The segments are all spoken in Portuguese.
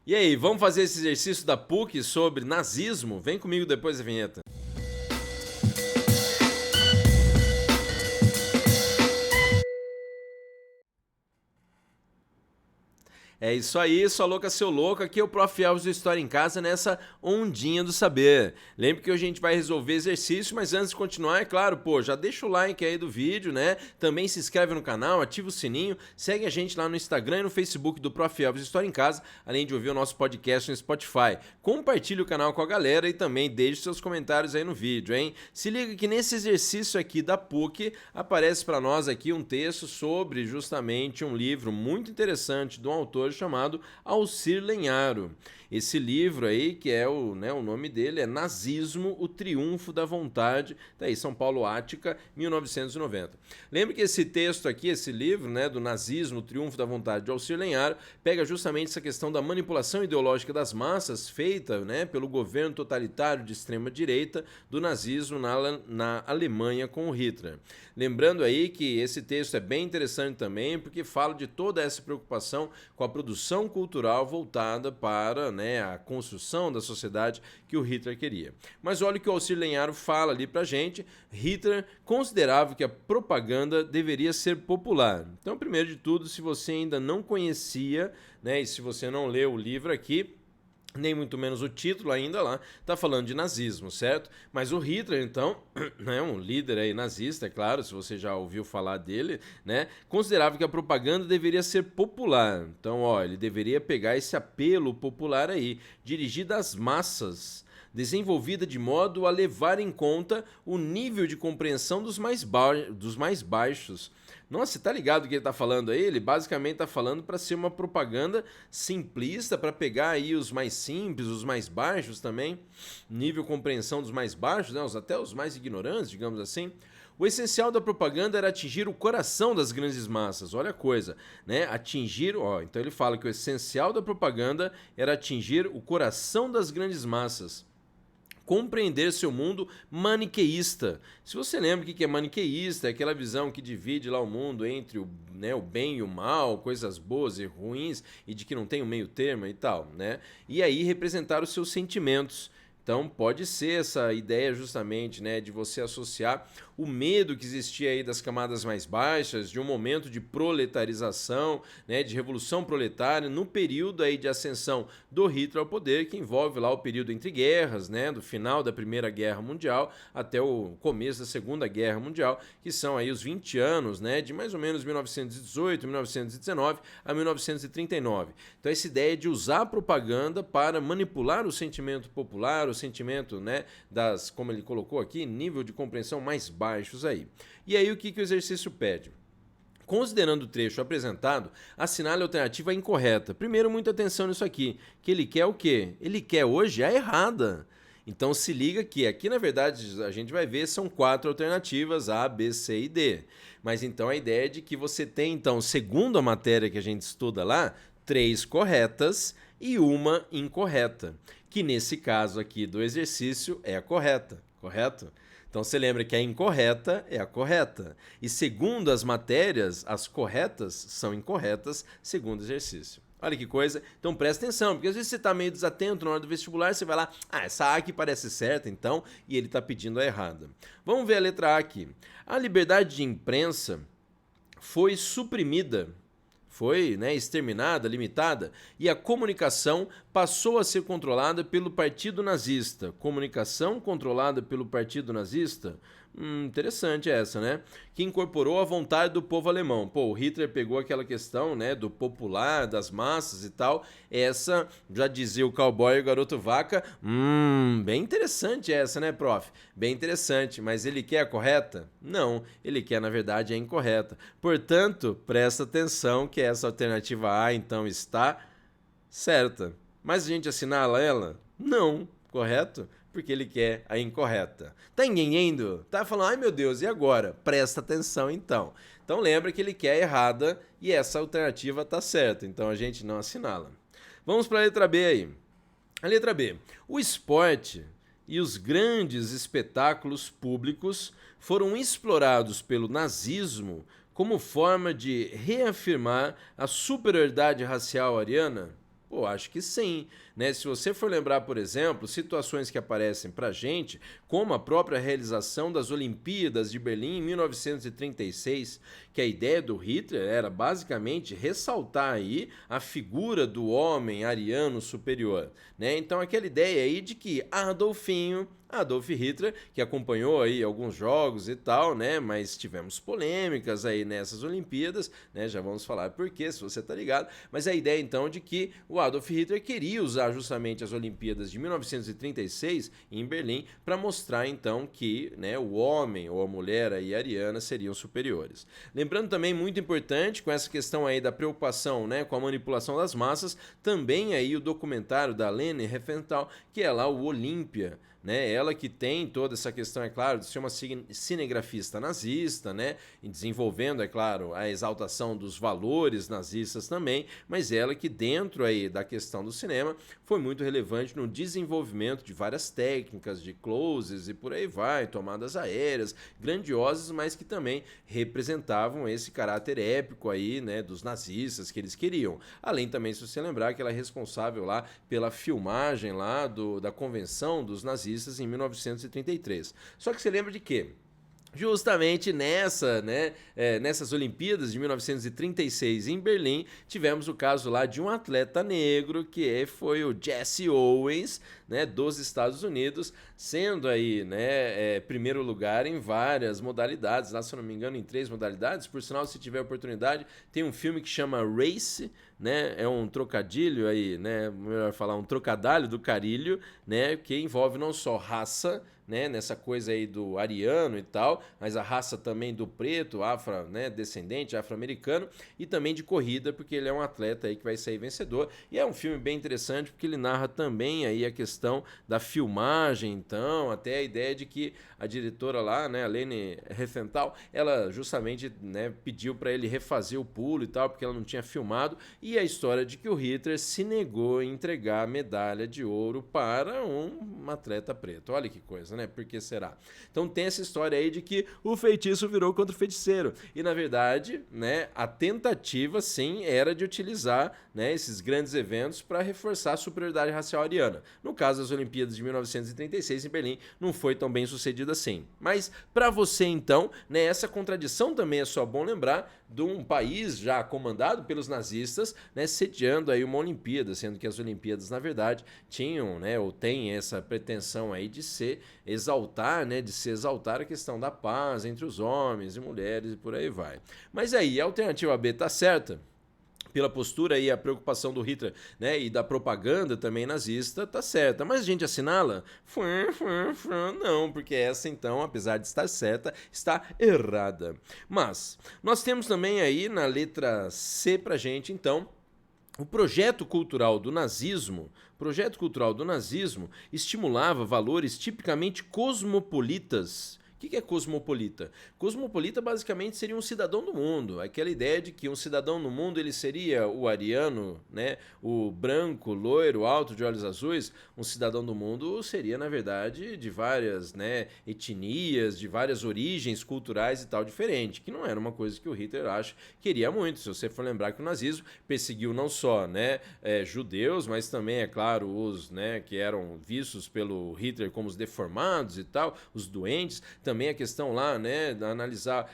E aí, vamos fazer esse exercício da PUC sobre nazismo? Vem comigo depois da vinheta. É isso aí, sua louca, seu louco. Aqui é o Prof. Elvis do História em Casa nessa ondinha do saber. Lembre que hoje a gente vai resolver exercício, mas antes de continuar, é claro, já deixa o like aí do vídeo, né? Também se inscreve no canal, ativa o sininho, segue a gente lá no Instagram e no Facebook do Prof. Elvis História em Casa, além de ouvir o nosso podcast no Spotify. Compartilhe o canal com a galera e também deixe seus comentários aí no vídeo, hein? Se liga que nesse exercício aqui da PUC, aparece para nós aqui um texto sobre justamente um livro muito interessante de um autor chamado Alcir Lenharo. Esse livro aí, que é o nome dele é Nazismo, o Triunfo da Vontade, daí São Paulo Ática, 1990. Lembre que esse texto aqui, esse livro, do Nazismo, o Triunfo da Vontade de Alcir Lenharo, pega justamente essa questão da manipulação ideológica das massas feita, pelo governo totalitário de extrema direita do nazismo na Alemanha com o Hitler. Lembrando aí que esse texto é bem interessante também, porque fala de toda essa preocupação com a produção cultural voltada para a construção da sociedade que o Hitler queria. Mas olha o que o Alcir Lenharo fala ali pra gente. Hitler considerava que a propaganda deveria ser popular. Então, primeiro de tudo, se você ainda não conhecia, e se você não leu o livro aqui, nem muito menos o título ainda lá, está falando de nazismo, certo? Mas o Hitler, então, um líder aí nazista, é claro, se você já ouviu falar dele, considerava que a propaganda deveria ser popular. Então, ele deveria pegar esse apelo popular aí, dirigido às massas, desenvolvida de modo a levar em conta o nível de compreensão dos mais baixos. Nossa, você tá ligado o que ele tá falando aí? Ele basicamente tá falando para ser uma propaganda simplista, para pegar aí os mais simples, os mais baixos também, nível de compreensão dos mais baixos, até os mais ignorantes, digamos assim. O essencial da propaganda era atingir o coração das grandes massas. Olha a coisa, então ele fala que o essencial da propaganda era atingir o coração das grandes massas. Compreender seu mundo maniqueísta. Se você lembra o que é maniqueísta, é aquela visão que divide lá o mundo entre o bem e o mal, coisas boas e ruins, e de que não tem um meio termo e tal, E aí representar os seus sentimentos. Então pode ser essa ideia justamente, de você associar o medo que existia aí das camadas mais baixas, de um momento de proletarização, de revolução proletária, no período aí de ascensão do Hitler ao poder, que envolve lá o período entre guerras, do final da Primeira Guerra Mundial até o começo da Segunda Guerra Mundial, que são aí os 20 anos, de mais ou menos 1918, 1919 a 1939. Então essa ideia de usar a propaganda para manipular o sentimento popular, o sentimento, das, como ele colocou aqui, nível de compreensão mais baixos aí. E aí o que o exercício pede? Considerando o trecho apresentado, assinale a alternativa incorreta. Primeiro, muita atenção nisso aqui, que ele quer o quê? Ele quer hoje a errada. Então se liga que aqui, na verdade, a gente vai ver, são 4 alternativas, A, B, C e D. Mas então a ideia é de que você tem, então, segundo a matéria que a gente estuda lá, 3 corretas e uma incorreta, que nesse caso aqui do exercício é a correta, correto? Então você lembra que a incorreta é a correta. E segundo as matérias, as corretas são incorretas segundo o exercício. Olha que coisa. Então presta atenção, porque às vezes você está meio desatento na hora do vestibular, você vai lá, essa A aqui parece certa, então, e ele está pedindo a errada. Vamos ver a letra A aqui. A liberdade de imprensa foi suprimida, foi exterminada, limitada, e a comunicação passou a ser controlada pelo Partido Nazista. Comunicação controlada pelo Partido Nazista? Interessante essa, Que incorporou a vontade do povo alemão. O Hitler pegou aquela questão, do popular, das massas e tal. Essa, já dizia o cowboy e o garoto vaca, bem interessante essa, prof? Bem interessante, mas ele quer a correta? Não, ele quer, na verdade, a incorreta. Portanto, presta atenção que essa alternativa A, então, está certa. Mas a gente assinala ela? Não, correto? Porque ele quer a incorreta. Tá entendendo? Tá falando, ai meu Deus, e agora? Presta atenção então. Então lembra que ele quer a errada e essa alternativa tá certa, então a gente não assinala. Vamos para a letra B aí. A letra B. O esporte e os grandes espetáculos públicos foram explorados pelo nazismo como forma de reafirmar a superioridade racial ariana? Pô, acho que sim, né? Se você for lembrar, por exemplo, situações que aparecem pra gente, como a própria realização das Olimpíadas de Berlim em 1936, que a ideia do Hitler era basicamente ressaltar aí a figura do homem ariano superior, né? Então aquela ideia aí de que Adolf Hitler, que acompanhou aí alguns jogos e tal, né? Mas tivemos polêmicas aí nessas Olimpíadas, né? Já vamos falar por quê, se você tá ligado. Mas a ideia então de que o Adolf Hitler queria usar justamente as Olimpíadas de 1936 em Berlim para mostrar então que, né, o homem ou a mulher aí ariana seriam superiores. Lembrando também muito importante com essa questão aí da preocupação, né, com a manipulação das massas, também aí o documentário da Leni Riefenstahl, que é lá o Olímpia, né? Ela que tem toda essa questão, é claro, de ser uma cinegrafista nazista, né? E desenvolvendo, é claro, a exaltação dos valores nazistas também, mas ela que dentro aí da questão do cinema foi muito relevante no desenvolvimento de várias técnicas de closes e por aí vai, tomadas aéreas grandiosas, mas que também representavam esse caráter épico aí, né, dos nazistas que eles queriam. Além também, se você lembrar, que ela é responsável lá pela filmagem lá da convenção dos nazistas em 1933. Só que você lembra de quê? Justamente nessas Olimpíadas de 1936 em Berlim, tivemos o caso lá de um atleta negro que foi o Jesse Owens, né, dos Estados Unidos, sendo aí, né, primeiro lugar em várias modalidades, lá se eu não me engano em 3 modalidades. Por sinal, se tiver oportunidade, tem um filme que chama Race, né, é um trocadilho aí, né, melhor falar, um trocadalho do carilho, né, que envolve não só raça, né, nessa coisa aí do ariano e tal, mas a raça também do preto, descendente, afro-americano, e também de corrida, porque ele é um atleta aí que vai sair vencedor. E é um filme bem interessante, porque ele narra também aí a questão da filmagem, então, até a ideia de que a diretora lá, né, a Leni Riefenstahl, ela justamente, né, pediu para ele refazer o pulo e tal, porque ela não tinha filmado, e a história de que o Hitler se negou a entregar a medalha de ouro para um atleta preto. Olha que coisa, né? Por que será? Então tem essa história aí de que o feitiço virou contra o feiticeiro. E na verdade, né, a tentativa sim era de utilizar, né, esses grandes eventos para reforçar a superioridade racial ariana. No caso das Olimpíadas de 1936 em Berlim, não foi tão bem sucedido assim. Mas para você então, né, essa contradição também é só bom lembrar de um país já comandado pelos nazistas, né, sediando aí uma Olimpíada, sendo que as Olimpíadas na verdade tinham, né, ou têm essa pretensão aí de se exaltar a questão da paz entre os homens e mulheres e por aí vai. Mas aí, a alternativa B tá certa? Pela postura e a preocupação do Hitler, né, e da propaganda também nazista, tá certa. Mas a gente assinala? Não, porque essa então, apesar de estar certa, está errada. Mas nós temos também aí na letra C pra gente, então, o projeto cultural do nazismo estimulava valores tipicamente cosmopolitas. O que é cosmopolita? Cosmopolita basicamente seria um cidadão do mundo. Aquela ideia de que um cidadão do mundo ele seria o ariano, né? O branco, loiro, alto, de olhos azuis. Um cidadão do mundo seria, na verdade, de várias, né, etnias, de várias origens culturais e tal diferente, que não era uma coisa que o Hitler, acho, queria muito. Se você for lembrar que o nazismo perseguiu não só, né, judeus, mas também, é claro, os, né, que eram vistos pelo Hitler como os deformados e tal, os doentes. Também a questão lá, né, de analisar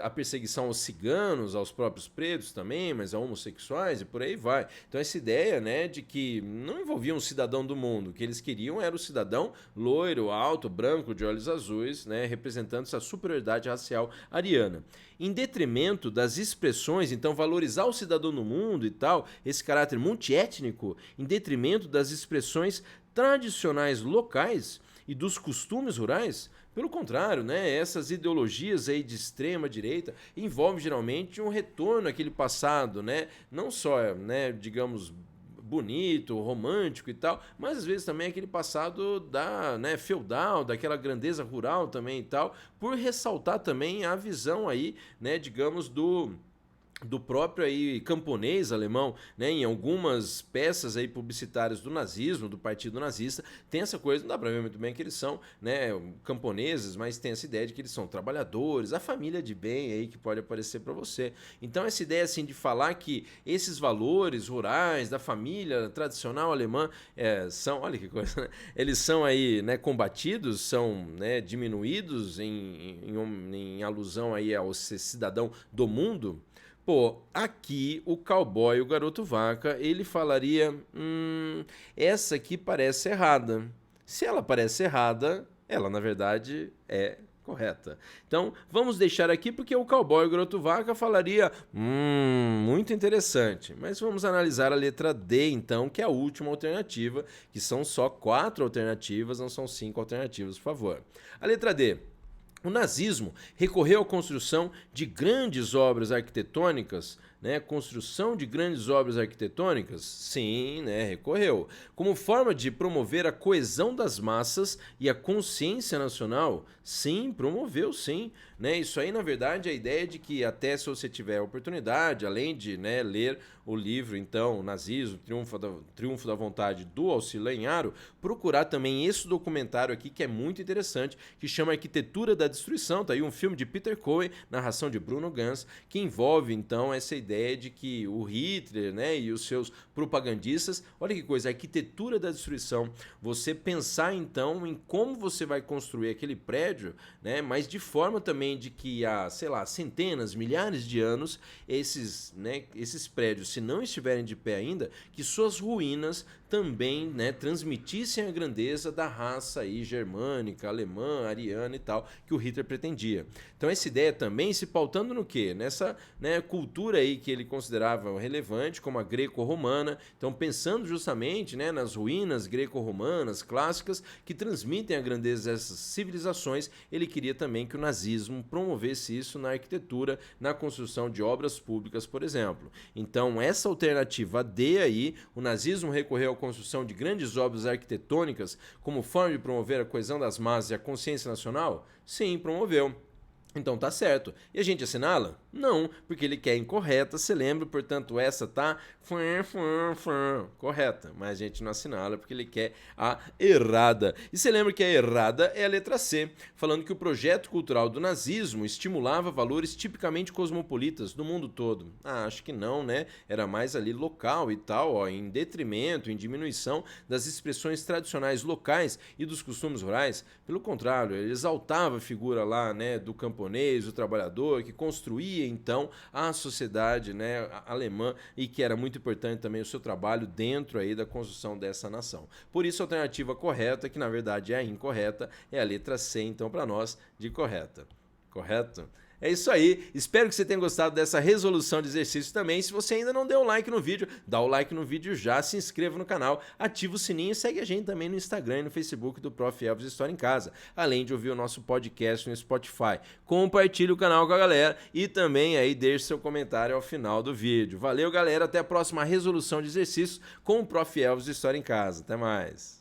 a perseguição aos ciganos, aos próprios pretos também, mas a homossexuais e por aí vai. Então essa ideia, né, de que não envolvia um cidadão do mundo, o que eles queriam era o cidadão loiro, alto, branco, de olhos azuis, né, representando essa superioridade racial ariana. Em detrimento das expressões, então valorizar o cidadão do mundo e tal, esse caráter multiétnico, em detrimento das expressões tradicionais locais e dos costumes rurais. Pelo contrário, né, essas ideologias aí de extrema direita envolvem geralmente um retorno àquele passado, né, não só, né, digamos, bonito, romântico e tal, mas às vezes também aquele passado né, feudal, daquela grandeza rural também e tal, por ressaltar também a visão aí, né, digamos, do próprio aí camponês alemão, né, em algumas peças aí publicitárias do nazismo, do partido nazista, tem essa coisa, não dá para ver muito bem que eles são, né, camponeses, mas tem essa ideia de que eles são trabalhadores, a família de bem aí que pode aparecer para você. Então essa ideia assim de falar que esses valores rurais da família tradicional alemã são, olha que coisa, né? Eles são aí, né, combatidos, são, né, diminuídos em alusão aí ao ser cidadão do mundo. Pô, aqui o cowboy, o garoto vaca, ele falaria: essa aqui parece errada. Se ela parece errada, ela na verdade é correta. Então, vamos deixar aqui porque o cowboy, o garoto vaca, falaria: muito interessante. Mas vamos analisar a letra D, então, que é a última alternativa, que são só 4 alternativas, não são 5 alternativas, por favor. A letra D. O nazismo recorreu à construção de grandes obras arquitetônicas, né? Construção de grandes obras arquitetônicas? Sim, né? Recorreu. Como forma de promover a coesão das massas e a consciência nacional? Sim, promoveu, sim. Né? Isso aí, na verdade, é a ideia de que até se você tiver a oportunidade, além de, né, ler o livro, então, Nazismo, Triunfo da Vontade, do Alcir Lenharo, procurar também esse documentário aqui, que é muito interessante, que chama Arquitetura da Destruição. Tá aí um filme de Peter Cohen, narração de Bruno Ganz, que envolve, então, essa ideia de que o Hitler, né, e os seus propagandistas, olha que coisa, a arquitetura da destruição, você pensar, então, em como você vai construir aquele prédio, né, mas de forma também de que há, sei lá, centenas, milhares de anos, esses prédios, se não estiverem de pé ainda, que suas ruínas também, né, transmitissem a grandeza da raça aí germânica, alemã, ariana e tal, que o Hitler pretendia. Então essa ideia também se pautando no quê? Nessa, né, cultura aí que ele considerava relevante, como a greco-romana, então pensando justamente, né, nas ruínas greco-romanas clássicas que transmitem a grandeza dessas civilizações, ele queria também que o nazismo promovesse isso na arquitetura, na construção de obras públicas, por exemplo. Então essa alternativa D aí, o nazismo recorreu à construção de grandes obras arquitetônicas como forma de promover a coesão das massas e a consciência nacional? Sim, promoveu. Então tá certo. E a gente assinala? Não, porque ele quer incorreta, você lembra, portanto essa tá correta, mas a gente não assinala porque ele quer a errada. E você lembra que a errada é a letra C, falando que o projeto cultural do nazismo estimulava valores tipicamente cosmopolitas do mundo todo. Acho que não, né? Era mais ali local e tal, ó, em detrimento, em diminuição das expressões tradicionais locais e dos costumes rurais. Pelo contrário, ele exaltava a figura lá, né, do camponês, do trabalhador, que construía então a sociedade, né, alemã e que era muito importante também o seu trabalho dentro aí da construção dessa nação. Por isso a alternativa correta, que na verdade é a incorreta, é a letra C, então para nós, de correta. Correto? É isso aí, espero que você tenha gostado dessa resolução de exercício também. Se você ainda não deu um like no vídeo, dá o like no vídeo já, se inscreva no canal, ativa o sininho e segue a gente também no Instagram e no Facebook do Prof. Elvis História em Casa, além de ouvir o nosso podcast no Spotify. Compartilhe o canal com a galera e também aí deixe seu comentário ao final do vídeo. Valeu, galera, até a próxima resolução de exercícios com o Prof. Elvis História em Casa. Até mais.